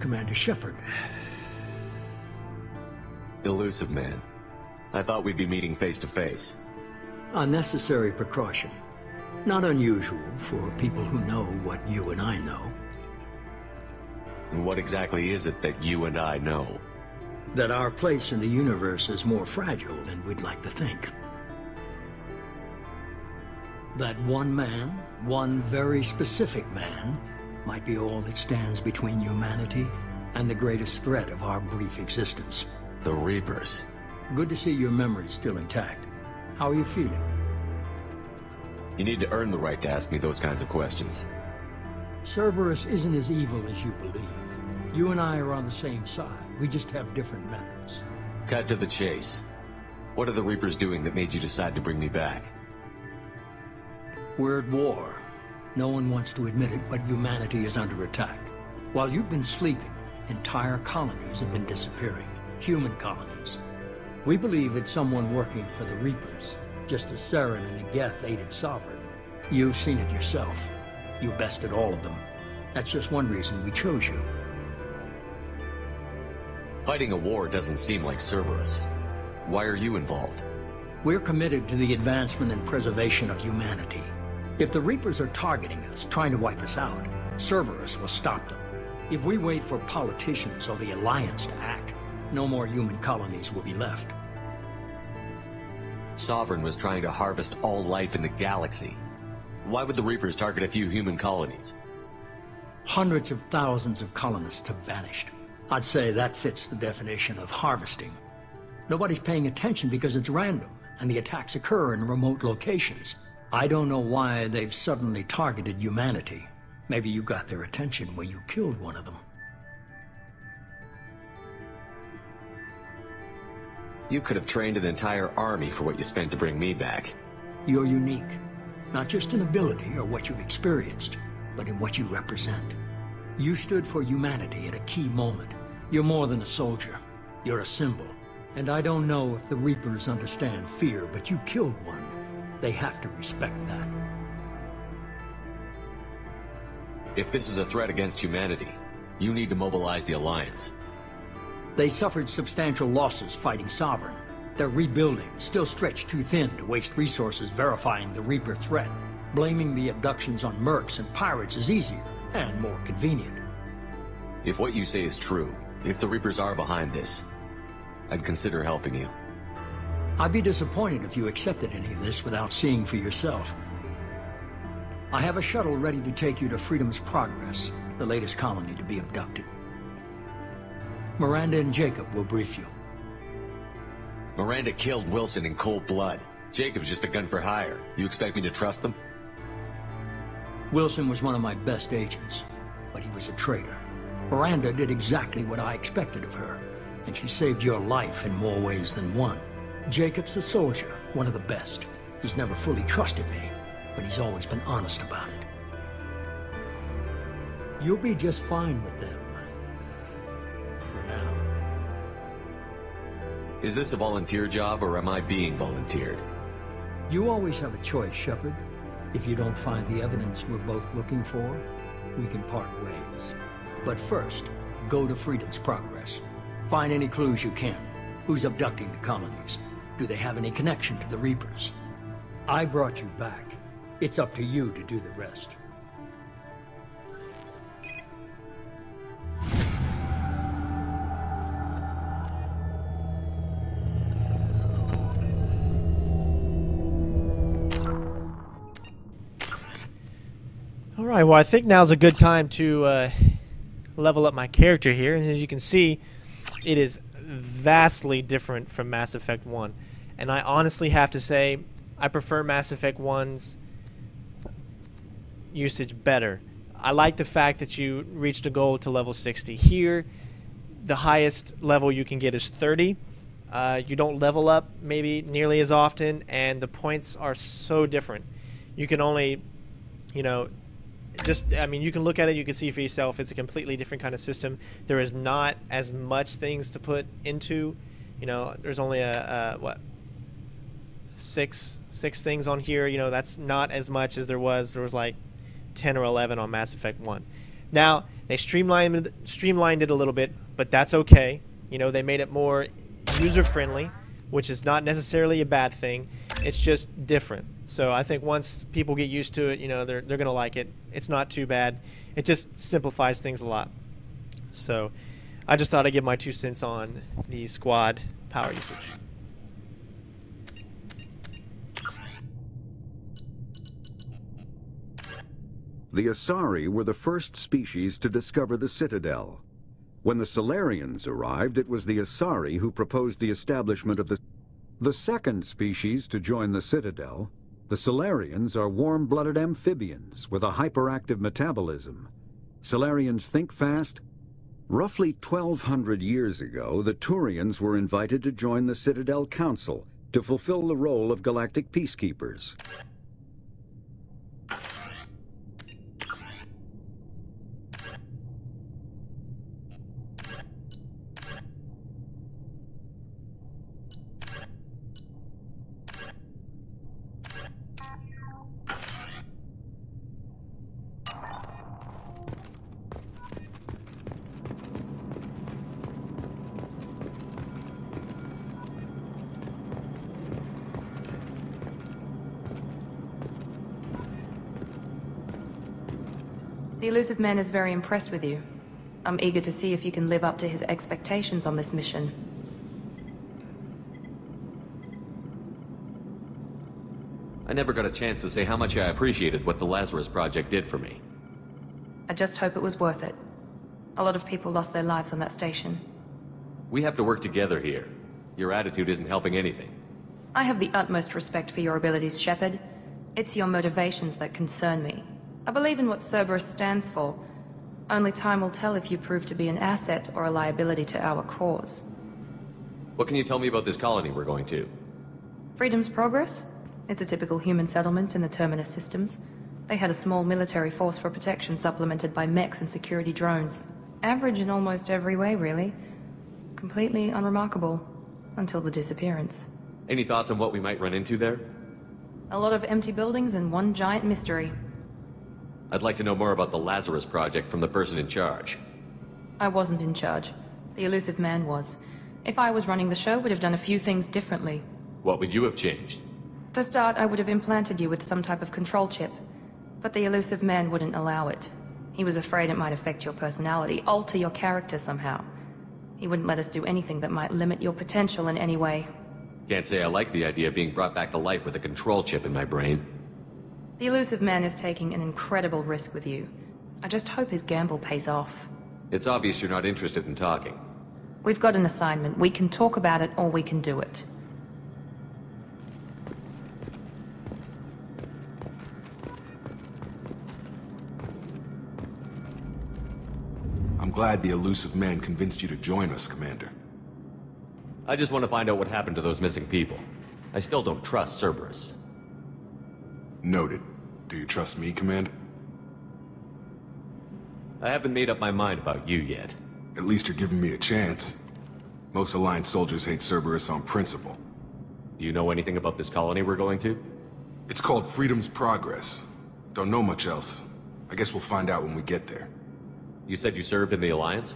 Commander Shepard. Elusive man. I thought we'd be meeting face to face. A necessary precaution. Not unusual for people who know what you and I know. And what exactly is it that you and I know? That our place in the universe is more fragile than we'd like to think. That one man, one very specific man, might be all that stands between humanity and the greatest threat of our brief existence. The Reapers. Good to see your memory's still intact. How are you feeling? You need to earn the right to ask me those kinds of questions. Cerberus isn't as evil as you believe. You and I are on the same side. We just have different methods. Cut to the chase. What are the Reapers doing that made you decide to bring me back? We're at war. No one wants to admit it, but humanity is under attack. While you've been sleeping, entire colonies have been disappearing. Human colonies. We believe it's someone working for the Reapers, just as Saren and Geth aided Sovereign. You've seen it yourself. You bested all of them. That's just one reason we chose you. Fighting a war doesn't seem like Cerberus. Why are you involved? We're committed to the advancement and preservation of humanity. If the Reapers are targeting us, trying to wipe us out, Cerberus will stop them. If we wait for politicians or the Alliance to act, no more human colonies will be left. Sovereign was trying to harvest all life in the galaxy. Why would the Reapers target a few human colonies? Hundreds of thousands of colonists have vanished. I'd say that fits the definition of harvesting. Nobody's paying attention because it's random, and the attacks occur in remote locations. I don't know why they've suddenly targeted humanity. Maybe you got their attention when you killed one of them. You could have trained an entire army for what you spent to bring me back. You're unique, not just in ability or what you've experienced, but in what you represent. You stood for humanity at a key moment. You're more than a soldier. You're a symbol. And I don't know if the Reapers understand fear, but you killed one. They have to respect that. If this is a threat against humanity, you need to mobilize the Alliance. They suffered substantial losses fighting Sovereign. They're rebuilding, still stretched too thin to waste resources verifying the Reaper threat. Blaming the abductions on mercs and pirates is easier and more convenient. If what you say is true, if the Reapers are behind this, I'd consider helping you. I'd be disappointed if you accepted any of this without seeing for yourself. I have a shuttle ready to take you to Freedom's Progress, the latest colony to be abducted. Miranda and Jacob will brief you. Miranda killed Wilson in cold blood. Jacob's just a gun for hire. You expect me to trust them? Wilson was one of my best agents, but he was a traitor. Miranda did exactly what I expected of her, and she saved your life in more ways than one. Jacob's a soldier, one of the best. He's never fully trusted me, but he's always been honest about it. You'll be just fine with them. For now. Is this a volunteer job, or am I being volunteered? You always have a choice, Shepard. If you don't find the evidence we're both looking for, we can part ways. But first, go to Freedom's Progress. Find any clues you can. Who's abducting the colonies? Do they have any connection to the Reapers? I brought you back. It's up to you to do the rest. All right, well, I think now's a good time to level up my character here. And as you can see, it is vastly different from Mass Effect 1. And I honestly have to say, I prefer Mass Effect 1's usage better. I like the fact that you reached a goal to level 60. Here, the highest level you can get is 30. You don't level up maybe nearly as often, and the points are so different. You can only, you know, you can look at it, you can see for yourself, it's a completely different kind of system. There is not as much things to put into, you know, there's only six things on here, that's not as much as there was like 10 or 11 on Mass Effect 1. Now, They streamlined it a little bit, but that's okay. You know, they made it more user-friendly, which is not necessarily a bad thing. It's just different. So I think once people get used to it, you know, they're going to like it. It's not too bad. It just simplifies things a lot. So I just thought I'd give my 2 cents on the squad power usage. The Asari were the first species to discover the Citadel. When the Salarians arrived, it was the Asari who proposed the establishment of the second species to join the Citadel. The Salarians are warm-blooded amphibians with a hyperactive metabolism. Salarians think fast. Roughly 1,200 years ago, the Turians were invited to join the Citadel Council to fulfill the role of galactic peacekeepers. The Illusive Man is very impressed with you. I'm eager to see if you can live up to his expectations on this mission. I never got a chance to say how much I appreciated what the Lazarus Project did for me. I just hope it was worth it. A lot of people lost their lives on that station. We have to work together here. Your attitude isn't helping anything. I have the utmost respect for your abilities, Shepard. It's your motivations that concern me. I believe in what Cerberus stands for. Only time will tell if you prove to be an asset or a liability to our cause. What can you tell me about this colony we're going to? Freedom's Progress? It's a typical human settlement in the Terminus systems. They had a small military force for protection supplemented by mechs and security drones. Average in almost every way, really. Completely unremarkable. Until the disappearance. Any thoughts on what we might run into there? A lot of empty buildings and one giant mystery. I'd like to know more about the Lazarus Project from the person in charge. I wasn't in charge. The Illusive Man was. If I was running the show, would have done a few things differently. What would you have changed? To start, I would have implanted you with some type of control chip. But the Illusive Man wouldn't allow it. He was afraid it might affect your personality, alter your character somehow. He wouldn't let us do anything that might limit your potential in any way. Can't say I like the idea of being brought back to life with a control chip in my brain. The Illusive Man is taking an incredible risk with you. I just hope his gamble pays off. It's obvious you're not interested in talking. We've got an assignment. We can talk about it, or we can do it. I'm glad the Illusive Man convinced you to join us, Commander. I just want to find out what happened to those missing people. I still don't trust Cerberus. Noted. Do you trust me, Commander? I haven't made up my mind about you yet. At least you're giving me a chance. Most Alliance soldiers hate Cerberus on principle. Do you know anything about this colony we're going to? It's called Freedom's Progress. Don't know much else. I guess we'll find out when we get there. You said you served in the Alliance?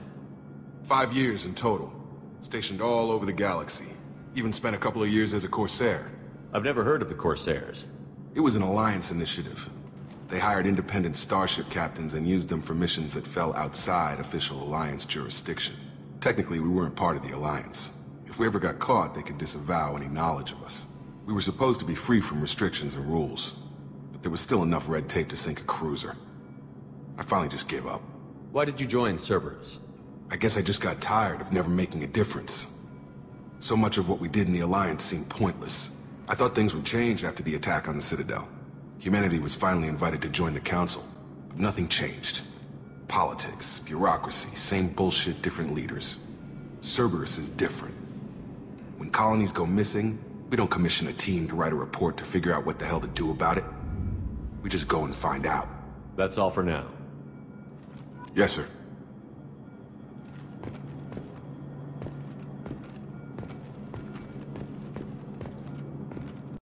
5 years in total. Stationed all over the galaxy. Even spent a couple of years as a Corsair. I've never heard of the Corsairs. It was an Alliance initiative. They hired independent starship captains and used them for missions that fell outside official Alliance jurisdiction. Technically, we weren't part of the Alliance. If we ever got caught, they could disavow any knowledge of us. We were supposed to be free from restrictions and rules, but there was still enough red tape to sink a cruiser. I finally just gave up. Why did you join Cerberus? I guess I just got tired of never making a difference. So much of what we did in the Alliance seemed pointless. I thought things would change after the attack on the Citadel. Humanity was finally invited to join the Council, but nothing changed. Politics, bureaucracy, same bullshit, different leaders. Cerberus is different. When colonies go missing, we don't commission a team to write a report to figure out what the hell to do about it. We just go and find out. That's all for now. Yes, sir.